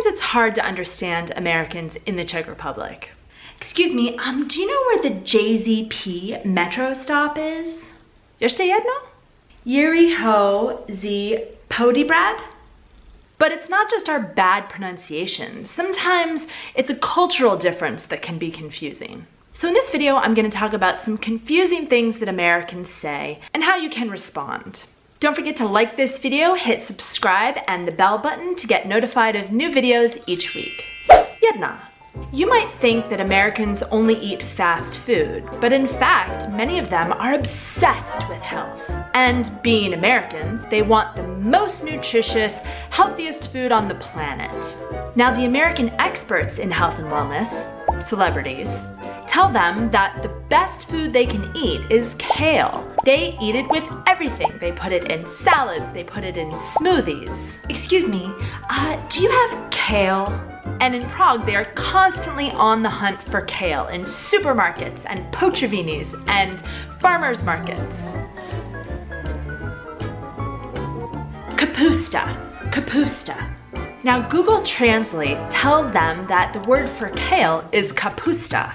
sometimes it's hard to understand Americans in the Czech Republic. Excuse me, do you know where the JZP metro stop is? Ještě jedno? Jiřího z Poděbrad? But it's not just our bad pronunciation. Sometimes it's a cultural difference that can be confusing. So in this video, I'm going to talk about some confusing things that Americans say and how you can respond. Don't forget to like this video, hit subscribe and the bell button to get notified of new videos each week. Jedna. You might think that Americans only eat fast food, but in fact, many of them are obsessed with health. And being Americans, they want the most nutritious, healthiest food on the planet. Now, the American experts in health and wellness, celebrities, tell them that the best food they can eat is kale. They eat it with everything. They put it in salads, they put it in smoothies. Excuse me, do you have kale? And in Prague, they are constantly on the hunt for kale in supermarkets and potravinis and farmers markets. Kapusta, kapusta. Now Google Translate tells them that the word for kale is kapusta.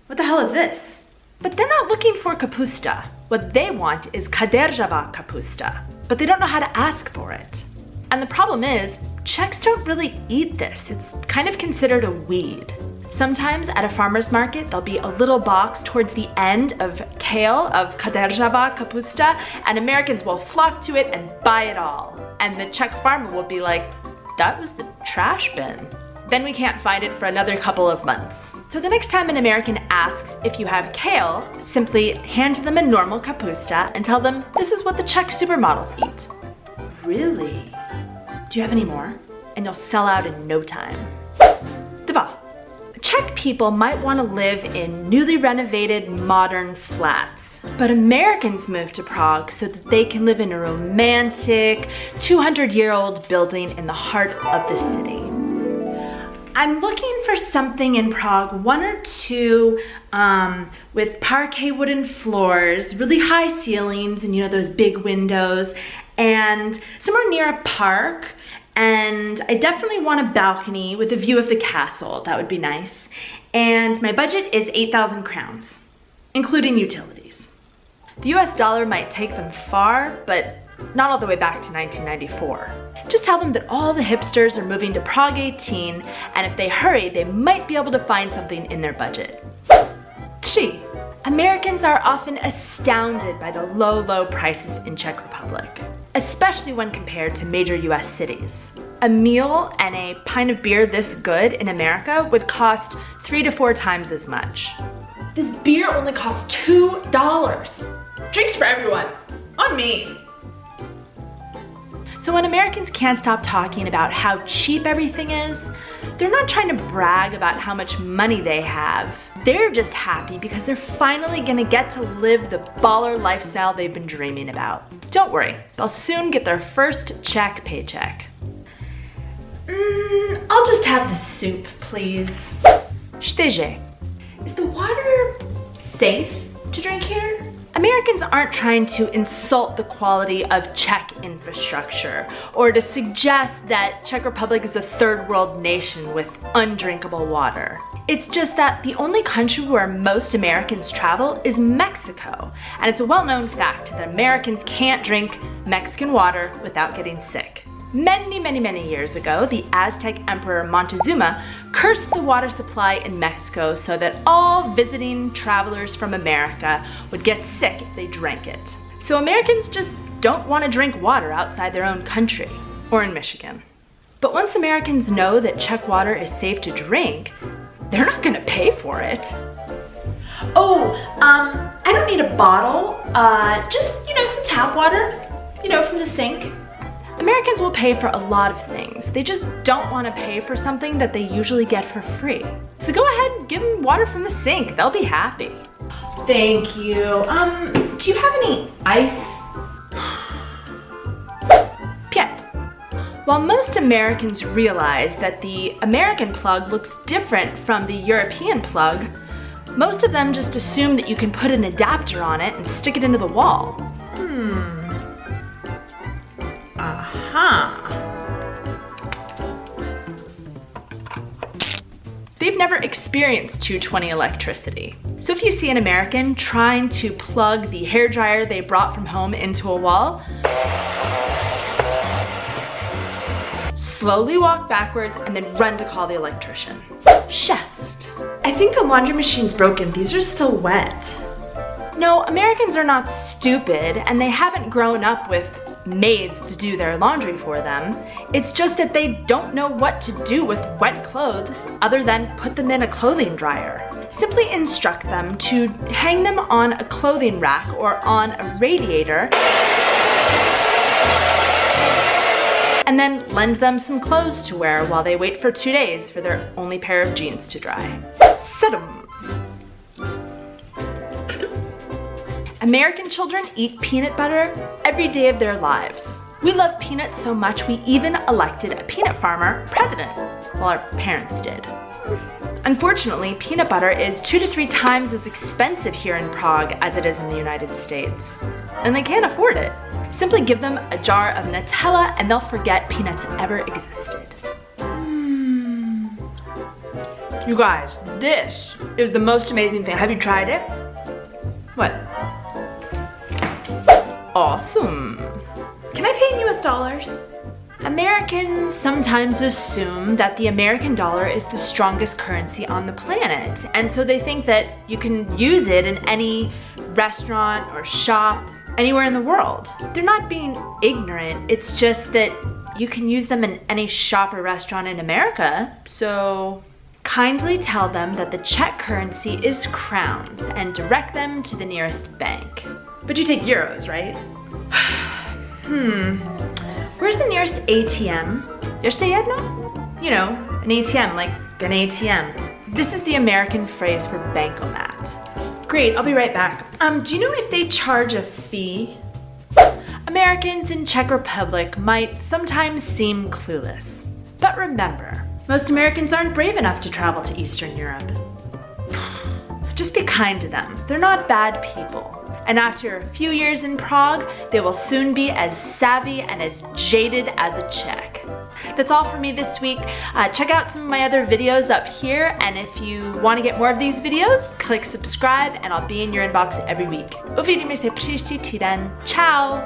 What the hell is this? But they're not looking for kapusta. What they want is kaderjava kapusta, but they don't know how to ask for it. And the problem is, Czechs don't really eat this. It's kind of considered a weed. Sometimes at a farmer's market, there'll be a little box towards the end of kale, of kaderjava kapusta, and Americans will flock to it and buy it all. And the Czech farmer will be like, that was the trash bin. Then we can't find it for another couple of months. So the next time an American asks if you have kale, simply hand them a normal kapusta and tell them this is what the Czech supermodels eat. Really? Do you have any more? And you'll sell out in no time. Dva. Czech people might want to live in newly renovated modern flats, but Americans move to Prague so that they can live in a romantic 200-year-old building in the heart of the city. I'm looking for something in Prague, one or two with parquet wooden floors, really high ceilings, and you know, those big windows, and somewhere near a park. And I definitely want a balcony with a view of the castle. That would be nice. And my budget is 8,000 crowns, including utilities. The US dollar might take them far, but not all the way back to 1994. Just tell them that all the hipsters are moving to Prague 18, and if they hurry, they might be able to find something in their budget. 3. Americans are often astounded by the low prices in Czech Republic, especially when compared to major US cities. A meal and a pint of beer this good in America would cost 3 to 4 times as much. This beer only costs $2. Drinks for everyone, on me. So when Americans can't stop talking about how cheap everything is, they're not trying to brag about how much money they have. They're just happy because they're finally gonna get to live the baller lifestyle they've been dreaming about. Don't worry, they'll soon get their first Czech paycheck. I'll just have the soup, please. 4. Is the water safe to drink here? Americans aren't trying to insult the quality of Czech infrastructure or to suggest that Czech Republic is a third world nation with undrinkable water. It's just that the only country where most Americans travel is Mexico, and it's a well-known fact that Americans can't drink Mexican water without getting sick. Many years ago, the Aztec Emperor Montezuma cursed the water supply in Mexico so that all visiting travelers from America would get sick if they drank it. So Americans just don't want to drink water outside their own country, or in Michigan. But once Americans know that Czech water is safe to drink, they're not gonna pay for it. Oh, I don't need a bottle, just, some tap water, from the sink. Americans will pay for a lot of things. They just don't want to pay for something that they usually get for free. So go ahead and give them water from the sink. They'll be happy. Thank you. Do you have any ice? Piet. While most Americans realize that the American plug looks different from the European plug, most of them just assume that you can put an adapter on it and stick it into the wall. Aha. They've never experienced 220 electricity. So if you see an American trying to plug the hairdryer they brought from home into a wall, slowly walk backwards and then run to call the electrician. Chest. I think the laundry machine's broken. These are still wet. No, Americans are not stupid and they haven't grown up with maids to do their laundry for them. It's just that they don't know what to do with wet clothes other than put them in a clothing dryer. Simply instruct them to hang them on a clothing rack or on a radiator and then lend them some clothes to wear while they wait for 2 days for their only pair of jeans to dry. Set 'em. American children eat peanut butter every day of their lives. We love peanuts so much we even elected a peanut farmer president. Well, our parents did. Unfortunately, peanut butter is 2 to 3 times as expensive here in Prague as it is in the United States. And they can't afford it. Simply give them a jar of Nutella and they'll forget peanuts ever existed. You guys, this is the most amazing thing. Have you tried it? What? Awesome. Can I pay in US dollars? Americans sometimes assume that the American dollar is the strongest currency on the planet. And so they think that you can use it in any restaurant or shop anywhere in the world. They're not being ignorant. It's just that you can use them in any shop or restaurant in America. So kindly tell them that the Czech currency is crowns and direct them to the nearest bank. But you take euros, right? Where's the nearest ATM? Ještě jedno? You know, an ATM, like an ATM. This is the American phrase for bankomat. Great, I'll be right back. Do you know if they charge a fee? Americans in Czech Republic might sometimes seem clueless. But remember, most Americans aren't brave enough to travel to Eastern Europe. Just be kind to them. They're not bad people. And after a few years in Prague, they will soon be as savvy and as jaded as a Czech. That's all for me this week. Check out some of my other videos up here, and if you want to get more of these videos, click subscribe and I'll be in your inbox every week. Uvidíme se příští týden. Ciao!